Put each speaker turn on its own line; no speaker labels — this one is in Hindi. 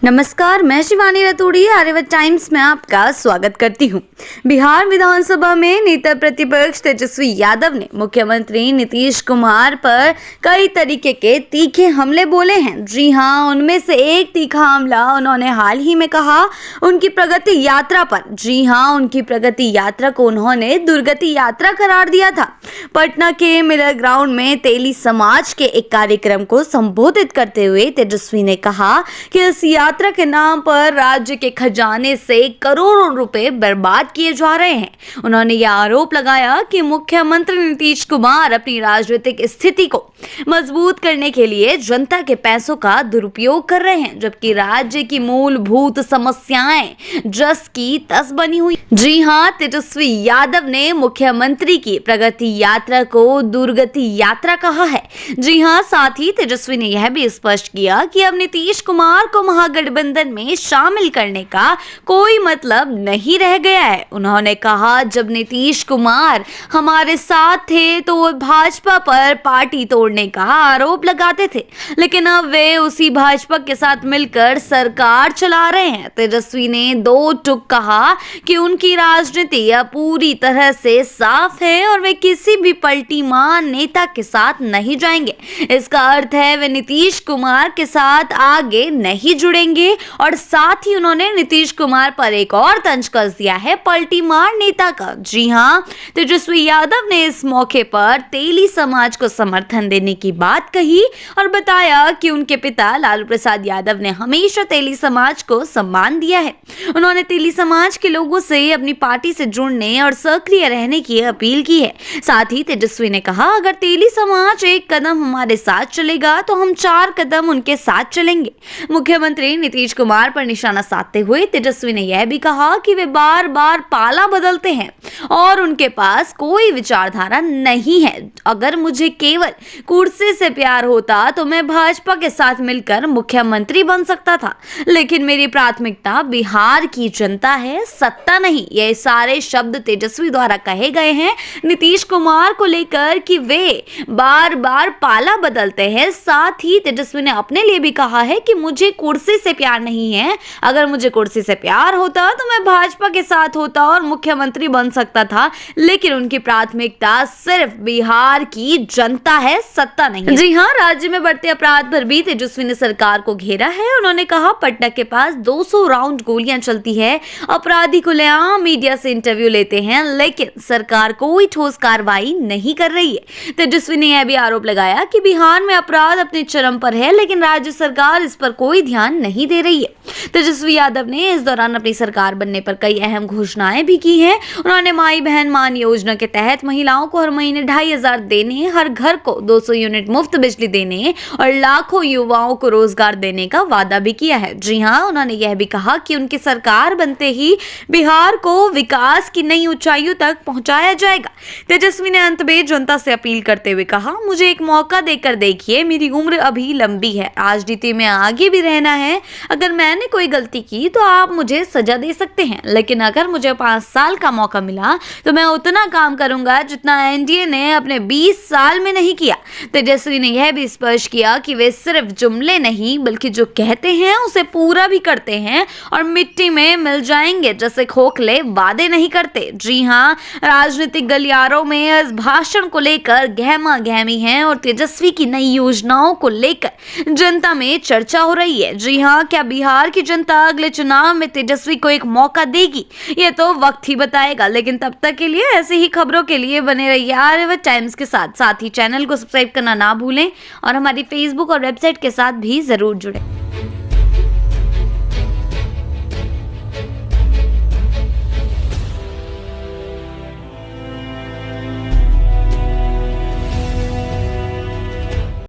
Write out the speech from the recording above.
नमस्कार, मैं शिवानी रतूड़ी आर्यव्रत टाइम्स में आपका स्वागत करती हूं। बिहार विधानसभा में नेता प्रतिपक्ष तेजस्वी यादव ने मुख्यमंत्री नीतीश कुमार पर कई तरीके के तीखे हमले बोले हैं। जी हां, उनमें से एक तीखा हमला उन्होंने हाल ही में कहा उनकी प्रगति यात्रा पर। जी हां, उनकी प्रगति यात्रा को उन्होंने दुर्गति यात्रा करार दिया था। पटना के मिलर ग्राउंड में तेली समाज के एक कार्यक्रम को संबोधित करते हुए तेजस्वी ने कहा कि इस यात्रा के नाम पर राज्य के खजाने से करोड़ों रुपए बर्बाद किए जा रहे हैं। उन्होंने यह आरोप लगाया कि मुख्यमंत्री नीतीश कुमार अपनी राजनीतिक स्थिति को मजबूत करने के लिए जनता के पैसों का दुरुपयोग कर रहे हैं, जबकि राज्य की मूलभूत समस्याएं जस की तस बनी हुई। जी हां, तेजस्वी यादव ने मुख्यमंत्री की प्रगति यात्रा को दुर्गति यात्रा कहा है। जी हां, साथ ही तेजस्वी ने यह भी स्पष्ट किया कि अब नीतीश कुमार को महागठबंधन में शामिल करने का कोई मतलब नहीं रह गया है। उन्होंने कहा, जब नीतीश कुमार हमारे साथ थे तो वो भाजपा पर पार्टी तोड़ने का आरोप लगाते थे, लेकिन अब वे उसी भाजपा के साथ मिलकर सरकार चला रहे हैं। तेजस्वी ने दो टूक कहा कि उनकी राजनीति अब पूरी तरह से साफ है और वे किसी भी पलटीमार नेता के साथ नहीं जाएंगे। इसका अर्थ है वे नीतीश कुमार के साथ आगे नहीं जुड़ेंगे। और साथ ही उन्होंने नीतीश कुमार पर एक और तंज कस दिया है पलटीमार नेता का। जी हां, तेजस्वी यादव ने इस मौके पर तेली समाज को समर्थन देने की बात कही और बताया कि उनके पिता लालू प्रसाद यादव ने हमेशा तेली समाज को सम्मान दिया है। उन्होंने तेली समाज के लोगों से अपनी पार्टी से जुड़ने और सक्रिय रहने की अपील की है। साथ ही तेजस्वी ने कहा, अगर तेली समाज एक कदम हमारे साथ चलेगा तो हम 4 कदम उनके साथ चलेंगे। मुख्यमंत्री नीतीश कुमार पर निशाना साधते हुए तेजस्वी ने यह भी कहा कि वे बार बार पाला बदलते हैं और उनके पास कोई विचारधारा नहीं है। अगर मुझे केवल कुर्सी से प्यार होता तो मैं भाजपा के साथ मिलकर मुख्यमंत्री बन सकता था, लेकिन मेरी प्राथमिकता बिहार की जनता है, सत्ता नहीं। ये सारे शब्द तेजस्वी द्वारा कहे गए हैं नीतीश कुमार को लेकर कि वे बार बार पाला बदलते हैं। साथ ही तेजस्वी ने अपने लिए भी कहा है कि मुझे कुर्सी से प्यार नहीं है। अगर मुझे कुर्सी से प्यार होता तो मैं भाजपा के साथ होता और मुख्यमंत्री बन सकता था, लेकिन उनकी प्राथमिकता सिर्फ बिहार की जनता है, सत्ता नहीं। जी हां, राज्य में बढ़ते अपराध पर भी तेजस्वी ने सरकार को घेरा है। उन्होंने कहा, पटना के पास 200 राउंड गोलियां चलती है, अपराधी खुलेआम मीडिया से इंटरव्यू लेते हैं, लेकिन सरकार कोई ठोस कार्रवाई नहीं कर रही है। तेजस्वी ने यह भी आरोप लगाया कि बिहार में अपराध अपने चरम पर है, लेकिन राज्य सरकार इस पर कोई ध्यान नहीं दे रही है। तेजस्वी यादव ने इस दौरान अपनी सरकार बनने पर कई अहम घोषणाएं भी की हैं। उन्होंने माई बहन मान योजना के तहत महिलाओं को हर महीने 2500 देने, हर घर को 200 यूनिट मुफ्त बिजली देने और लाखों युवाओं को रोजगार देने का वादा भी किया है। जी हां, उन्होंने यह भी कहा कि उनकी सरकार बनते ही बिहार को विकास की नई ऊंचाइयों तक पहुंचाया जाएगा। तेजस्वी ने अंत में जनता से अपील करते हुए कहा, मुझे एक मौका देकर देखिए, मेरी उम्र अभी लंबी है, राजनीति में आगे भी रहना है। अगर मैंने कोई गलती की तो आप मुझे सजा दे सकते हैं, लेकिन अगर मुझे 5 साल का मौका मिला तो मैं उतना काम करूंगा जितना एनडीए ने अपने 20 साल में नहीं किया। तेजस्वी ने यह भी स्पष्ट किया कि वे सिर्फ जुमले नहीं बल्कि जो कहते हैं उसे पूरा भी करते हैं और मिट्टी में मिल जाएंगे जैसे खोखले वादे नहीं करते। जी हां, राजनीतिक गलियारों में इस भाषण को लेकर गहमा गहमी है और तेजस्वी की नई योजनाओं को लेकर जनता में चर्चा हो रही है। जी हां, क्या बिहार की जनता अगले चुनाव में तेजस्वी को एक मौका देगी, ये तो वक्त ही बताएगा। लेकिन तब तक के लिए ऐसी ही खबरों के लिए बने रहिए आर्यव्रत टाइम्स के साथ ही चैनल को सब्सक्राइब करना ना भूलें और हमारी फेसबुक और वेबसाइट के साथ भी जरूर जुड़ें।